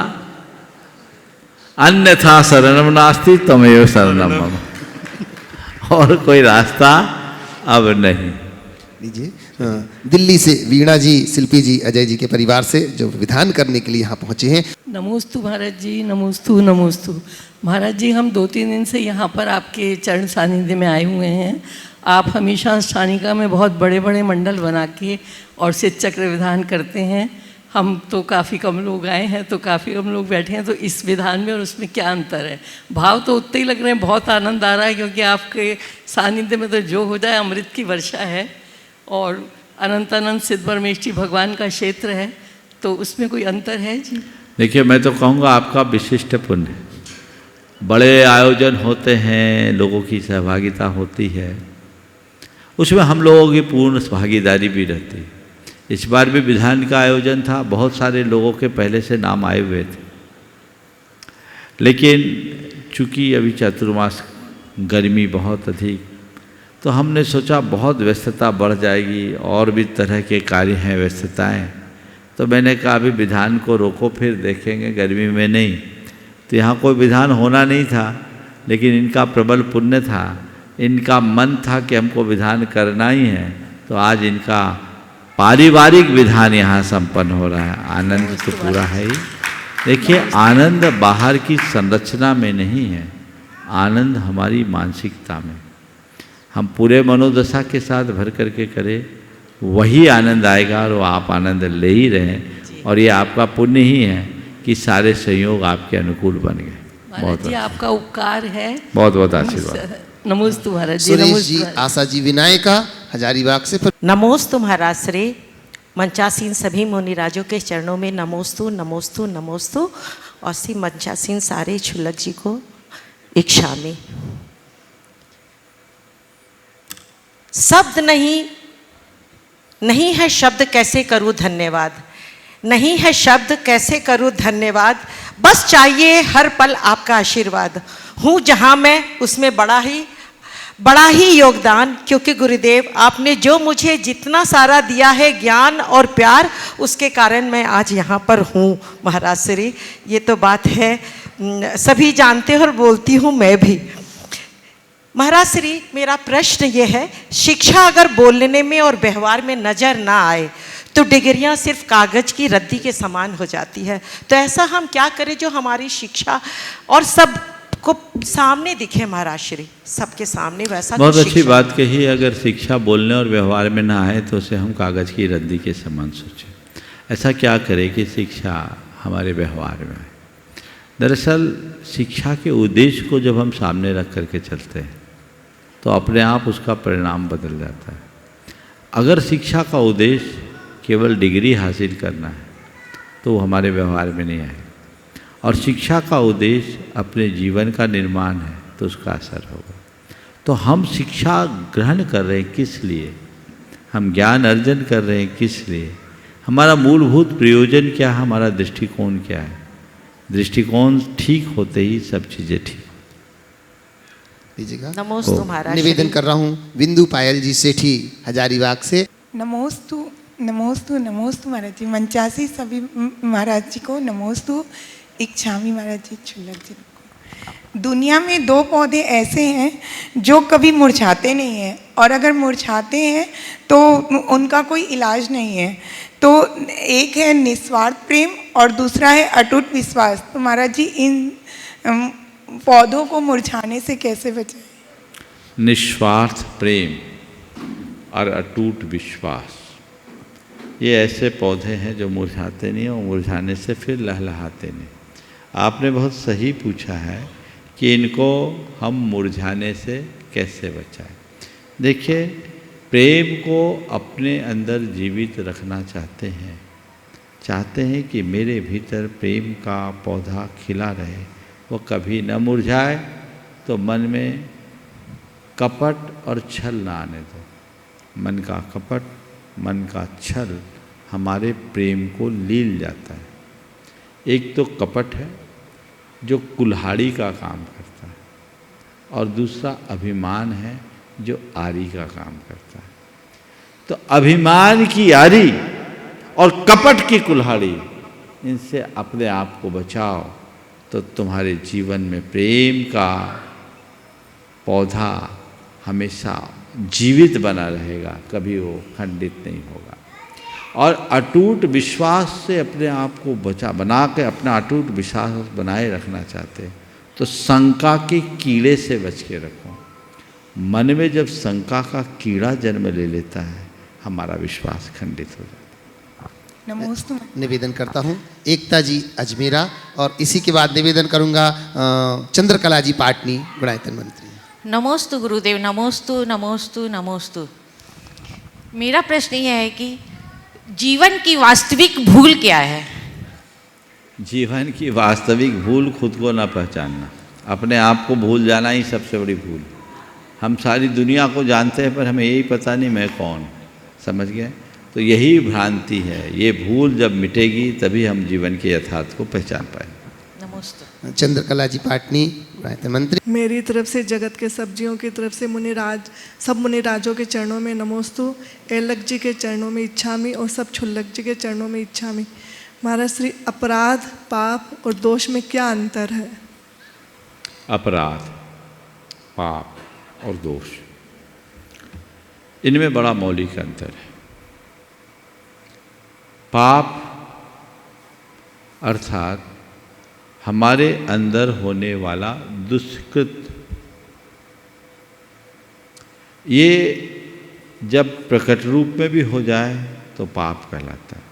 अन्यथा शरणम नास्ति तमेव शरणम मम। और कोई रास्ता अब नहीं। लीजिए, दिल्ली से वीणा जी, शिल्पी जी, अजय जी के परिवार से जो विधान करने के लिए यहाँ पहुँचे हैं। नमोस्तु महाराज जी, नमोस्तु नमोस्तु। महाराज जी, हम 2-3 दिन से यहाँ पर आपके चरण सानिध्य में आए हुए हैं। आप हमेशा स्थानिका में बहुत बड़े बड़े मंडल बना के और सिद्ध चक्र विधान करते हैं। हम तो काफ़ी कम लोग आए हैं, तो काफ़ी कम लोग बैठे हैं, तो इस विधान में और उसमें क्या अंतर है? भाव तो उतने ही लग रहे हैं, बहुत आनंद आ रहा है, क्योंकि आपके सानिध्य में तो जो हो जाए अमृत की वर्षा है और अनंत अनंत सिद्ध परमेष्ठी भगवान का क्षेत्र है, तो उसमें कोई अंतर है जी? देखिए, मैं तो कहूँगा आपका विशिष्ट पुण्य। बड़े आयोजन होते हैं, लोगों की सहभागिता होती है, उसमें हम लोगों की पूर्ण भागीदारी भी रहती है। इस बार भी विधान का आयोजन था, बहुत सारे लोगों के पहले से नाम आए हुए थे, लेकिन चूँकि अभी चातुर्मास गर्मी बहुत अधिक, तो हमने सोचा बहुत व्यस्तता बढ़ जाएगी और भी तरह के कार्य हैं, व्यस्तताएं। तो मैंने कहा अभी विधान को रोको, फिर देखेंगे, गर्मी में नहीं। तो यहाँ कोई विधान होना नहीं था, लेकिन इनका प्रबल पुण्य था, इनका मन था कि हमको विधान करना ही है। तो आज इनका पारिवारिक विधान यहाँ संपन्न हो रहा है। आनंद तो पूरा है ही। देखिए, आनंद बाहर की संरचना में नहीं है, आनंद हमारी मानसिकता में। हम पूरे मनोदशा के साथ भर करके करें, वही आनंद आएगा और वो आप आनंद ले ही रहें। और ये आपका पुण्य ही है कि सारे संयोग आपके अनुकूल बन गए। बहुत जी, आपका उपकार है। बहुत बहुत आशीर्वाद। नमोस्तु महाराज जी। सुरेश जी, आशा जी, विनायका हजारीबाग से। नमोस्तु महाराज श्री। मंचासीन सभी मुनिराजों के चरणों में नमोस्तु नमोस्तु नमोस्तु। और श्री मंचासीन सारे छुलक जी को इच्छा में। शब्द नहीं है शब्द कैसे करूं धन्यवाद, नहीं है शब्द कैसे करूं धन्यवाद, बस चाहिए हर पल आपका आशीर्वाद। हूँ जहाँ मैं उसमें बड़ा ही योगदान, क्योंकि गुरुदेव आपने जो मुझे जितना सारा दिया है ज्ञान और प्यार, उसके कारण मैं आज यहाँ पर हूँ महाराज श्री। ये तो बात है। सभी जानते हैं और बोलती हूँ मैं भी। महाराज श्री, मेरा प्रश्न ये है, शिक्षा अगर बोलने में और व्यवहार में नज़र ना आए तो डिग्रियां सिर्फ कागज की रद्दी के समान हो जाती है। तो ऐसा हम क्या करें जो हमारी शिक्षा और सब को सामने दिखे महाराज श्री, सबके सामने वैसा। बहुत अच्छी बात कही। अगर शिक्षा बोलने और व्यवहार में ना आए तो उसे हम कागज की रद्दी के समान सोचें। ऐसा क्या करें कि शिक्षा हमारे व्यवहार में आए। दरअसल शिक्षा के उद्देश्य को जब हम सामने रख करके चलते हैं तो अपने आप उसका परिणाम बदल जाता है। अगर शिक्षा का उद्देश्य केवल डिग्री हासिल करना है तो वो हमारे व्यवहार में नहीं आए, और शिक्षा का उद्देश्य अपने जीवन का निर्माण है तो उसका असर होगा। तो हम शिक्षा ग्रहण कर रहे हैं किस लिए, हम ज्ञान अर्जन कर रहे हैं किस लिए, हमारा मूलभूत प्रयोजन क्या है, हमारा दृष्टिकोण क्या है। दृष्टिकोण ठीक होते ही सब चीज़ें ठीक। लीजिएगा। नमोस्तु महाराज। निवेदन कर रहा हूँ बिंदु पायल जी सेठी हजारीबाग से। नमोस्तु नमोस्तु नमोस्तु महाराज जी। मंचासी सभी महाराज जी को नमोस्तु। इच्छामी महाराज जी, छुल्लक जी को। दुनिया में दो पौधे ऐसे हैं जो कभी मुरझाते नहीं हैं, और अगर मुरझाते हैं तो उनका कोई इलाज नहीं है। तो एक है निस्वार्थ प्रेम और दूसरा है अटूट विश्वास। तो महाराज जी इन पौधों को मुरझाने से कैसे बचाएं? निस्वार्थ प्रेम और अटूट विश्वास, ये ऐसे पौधे हैं जो मुरझाते नहीं और मुरझाने से फिर लहलहाते नहीं। आपने बहुत सही पूछा है कि इनको हम मुरझाने से कैसे बचाएं। देखिए, प्रेम को अपने अंदर जीवित रखना चाहते हैं कि मेरे भीतर प्रेम का पौधा खिला रहे, वो कभी न मुरझाए। तो मन में कपट और छल ना आने दो। मन का कपट, मन का छल हमारे प्रेम को लील जाता है। एक तो कपट है जो कुल्हाड़ी का काम करता है, और दूसरा अभिमान है जो आरी का काम करता है। तो अभिमान की आरी और कपट की कुल्हाड़ी, इनसे अपने आप को बचाओ तो तुम्हारे जीवन में प्रेम का पौधा हमेशा जीवित बना रहेगा, कभी वो खंडित नहीं होगा। और अटूट विश्वास से अपने आप को बना के अपना अटूट विश्वास बनाए रखना चाहते हैं तो शंका के कीड़े से बच के रखो। मन में जब शंका का कीड़ा जन्म ले लेता है, हमारा विश्वास खंडित हो जाता है। नमोस्तु। निवेदन करता हूँ एकता जी अजमेरा, और इसी के बाद निवेदन करूँगा चंद्रकला जी पाटनी, गुणायतन मंत्री। नमोस्तु गुरुदेव। नमोस्तु नमोस्तु नमोस्तु। मेरा प्रश्न यह है कि जीवन की वास्तविक भूल क्या है? जीवन की वास्तविक भूल खुद को ना पहचानना, अपने आप को भूल जाना ही सबसे बड़ी भूल। हम सारी दुनिया को जानते हैं पर हमें यही पता नहीं मैं कौन, समझ गए? तो यही भ्रांति है। ये भूल जब मिटेगी तभी हम जीवन के यथार्थ को पहचान पाएंगे। नमस्ते। चंद्रकला जी पाटनी, मंत्री। मेरी तरफ से जगत के सब्जियों की तरफ से मुनिराज, सब मुनिराजों के चरणों में नमोस्तु। एलक जी के चरणों में इच्छामी और सब छुल्लक जी के चरणों में इच्छामी। महाराज श्री, अपराध, पाप और दोष में क्या अंतर है? अपराध, पाप और दोष, इनमें बड़ा मौलिक अंतर है। पाप अर्थात हमारे अंदर होने वाला दुष्कृत, ये जब प्रकट रूप में भी हो जाए तो पाप कहलाता है,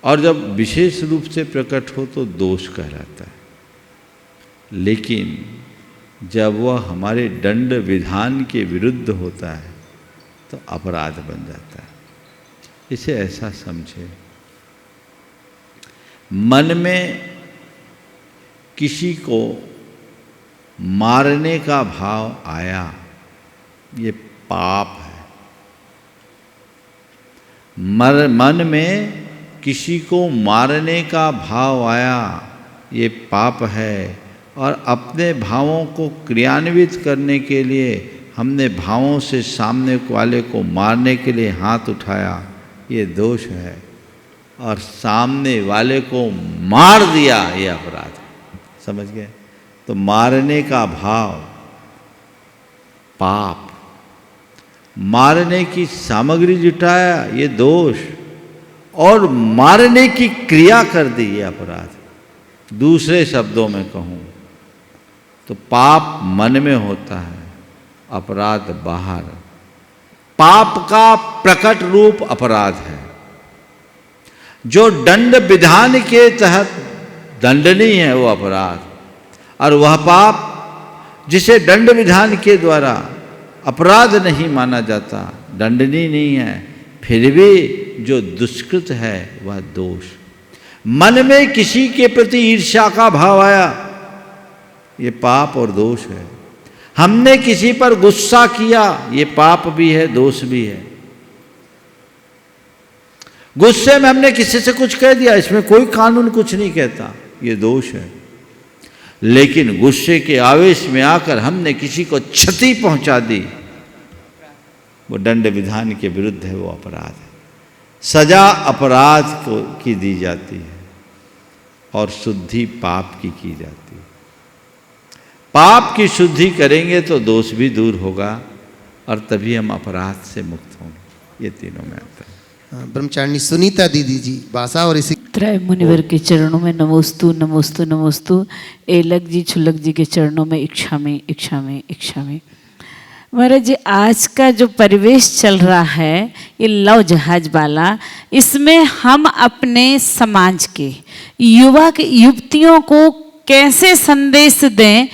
और जब विशेष रूप से प्रकट हो तो दोष कहलाता है। लेकिन जब वह हमारे दंड विधान के विरुद्ध होता है तो अपराध बन जाता है। इसे ऐसा समझे, मन में किसी को मारने का भाव आया, ये पाप है। मन में किसी को मारने का भाव आया, ये पाप है। और अपने भावों को क्रियान्वित करने के लिए हमने भावों से सामने वाले को मारने के लिए हाथ उठाया, ये दोष है। और सामने वाले को मार दिया, ये अपराध है। समझ गए? तो मारने का भाव पाप, मारने की सामग्री जुटाया ये दोष, और मारने की क्रिया कर दी ये अपराध। दूसरे शब्दों में कहूँ तो पाप मन में होता है, अपराध बाहर। पाप का प्रकट रूप अपराध है, जो दंड विधान के तहत दंडनीय है वो अपराध, और वह पाप जिसे दंड विधान के द्वारा अपराध नहीं माना जाता, दंडनीय नहीं है, फिर भी जो दुष्कृत है वह दोष। मन में किसी के प्रति ईर्ष्या का भाव आया, ये पाप और दोष है। हमने किसी पर गुस्सा किया, ये पाप भी है, दोष भी है। गुस्से में हमने किसी से कुछ कह दिया, इसमें कोई कानून कुछ नहीं कहता, ये दोष है। लेकिन गुस्से के आवेश में आकर हमने किसी को क्षति पहुंचा दी, वो दंड विधान के विरुद्ध है, वो अपराध है। सजा अपराध को की दी जाती है और शुद्धि पाप की जाती है। पाप की शुद्धि करेंगे तो दोष भी दूर होगा और तभी हम अपराध से मुक्त होंगे। ये तीनों में आता है। ब्रह्मचारिणी सुनीता दीदी जी बासा और इसी त्रय मुनिवर के चरणों में नमोस्तु नमोस्तु नमोस्तु। एलक जी छुलक जी के चरणों में इच्छा में इच्छा में इच्छा में। महाराज जी, आज का जो परिवेश चल रहा है ये लव जहाज वाला, इसमें हम अपने समाज के युवतियों को कैसे संदेश दें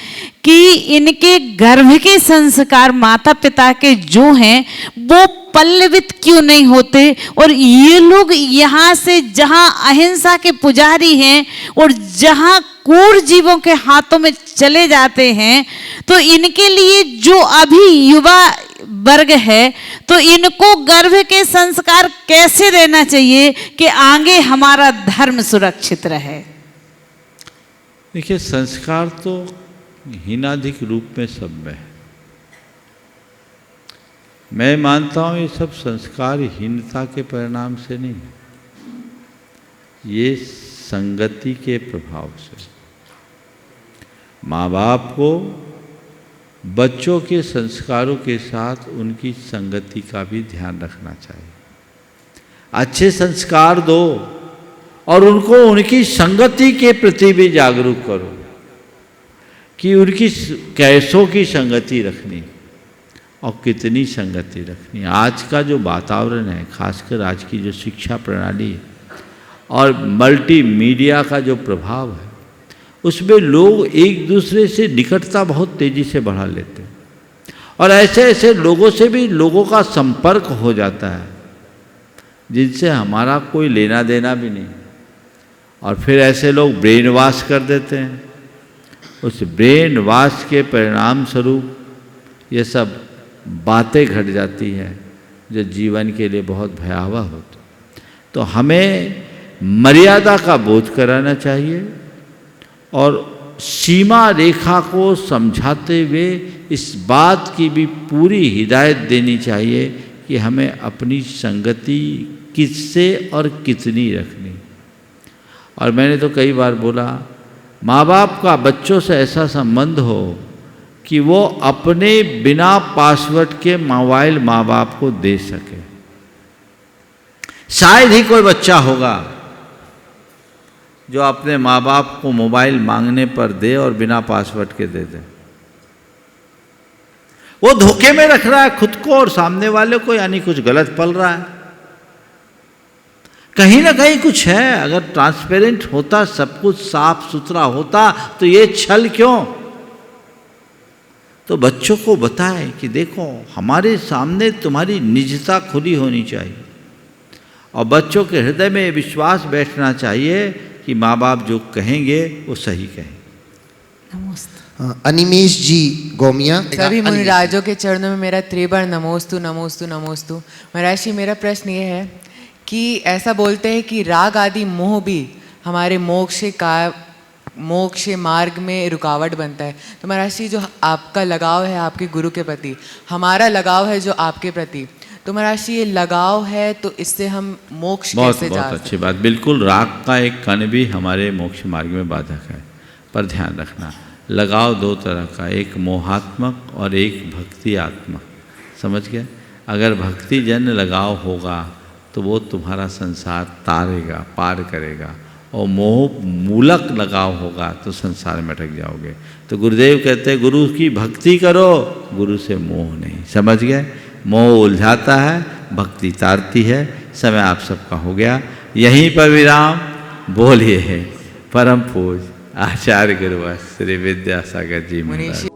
कि इनके गर्भ के संस्कार माता पिता के जो हैं वो पल्लवित क्यों नहीं होते, और ये लोग यहाँ से जहाँ अहिंसा के पुजारी हैं और जहाँ क्रूर जीवों के हाथों में चले जाते हैं, तो इनके लिए जो अभी युवा वर्ग है तो इनको गर्भ के संस्कार कैसे देना चाहिए कि आगे हमारा धर्म सुरक्षित रहे। देखिए, संस्कार तो हीनाधिक रूप में सब में है। मैं मानता हूँ ये सब संस्कार हीनता के परिणाम से नहीं, ये संगति के प्रभाव से। माँ बाप को बच्चों के संस्कारों के साथ उनकी संगति का भी ध्यान रखना चाहिए। अच्छे संस्कार दो और उनको उनकी संगति के प्रति भी जागरूक करो कि उनकी कैसों की संगति रखनी और कितनी संगति रखनी। आज का जो वातावरण है, खासकर आज की जो शिक्षा प्रणाली है और मल्टीमीडिया का जो प्रभाव है, उसमें लोग एक दूसरे से निकटता बहुत तेज़ी से बढ़ा लेते हैं और ऐसे ऐसे लोगों से भी लोगों का संपर्क हो जाता है जिनसे हमारा कोई लेना देना भी नहीं, और फिर ऐसे लोग ब्रेन वॉश कर देते हैं। उस ब्रेन वॉश के परिणाम स्वरूप ये सब बातें घट जाती हैं जो जीवन के लिए बहुत भयावह होती। तो हमें मर्यादा का बोध कराना चाहिए और सीमा रेखा को समझाते हुए इस बात की भी पूरी हिदायत देनी चाहिए कि हमें अपनी संगति किससे और कितनी रखनी। और मैंने तो कई बार बोला, माँ बाप का बच्चों से ऐसा संबंध हो कि वो अपने बिना पासवर्ड के मोबाइल माँ बाप को दे सके। शायद ही कोई बच्चा होगा जो अपने माँ बाप को मोबाइल मांगने पर दे और बिना पासवर्ड के दे दे। वो धोखे में रख रहा है खुद को और सामने वाले को, यानी कुछ गलत पल रहा है। कहीं ना कहीं कुछ है। अगर ट्रांसपेरेंट होता, सब कुछ साफ सुथरा होता, तो ये छल क्यों? तो बच्चों को बताएं कि देखो, हमारे सामने तुम्हारी निजता खुली होनी चाहिए और बच्चों के हृदय में विश्वास बैठना चाहिए कि माँ बाप जो कहेंगे वो सही कहें। अनिमेश जी गोमिया। सभी मुनिराजों के चरणों में मेरा त्रिबार नमोस्तु नमोस्तु नमोस्तु। महाराज जी, मेरा प्रश्न ये है कि ऐसा बोलते हैं कि राग आदि मोह भी हमारे मोक्ष मार्ग में रुकावट बनता है। तो महाराज जी, जो आपका लगाव है आपके गुरु के प्रति, हमारा लगाव है जो आपके प्रति, तो महाराज जी ये लगाव है तो इससे हम मोक्ष बहुत कैसे जा बहुत सकते अच्छी बात। बिल्कुल, राग का एक कण भी हमारे मोक्ष मार्ग में बाधक है। पर ध्यान रखना, लगाव दो तरह का, एक मोहात्मक और एक भक्ति आत्मक। समझ गए? अगर भक्ति जन्य लगाव होगा तो वो तुम्हारा संसार तारेगा, पार करेगा, और मोह मूलक लगाव होगा तो संसार में अटक जाओगे। तो गुरुदेव कहते हैं गुरु की भक्ति करो, गुरु से मोह नहीं। समझ गए? मोह उलझाता है, भक्ति तारती है। समय आप सबका हो गया, यहीं पर विराम। बोलिए परम पूज आचार्य गुरुवर श्री विद्यासागर जी महाराज।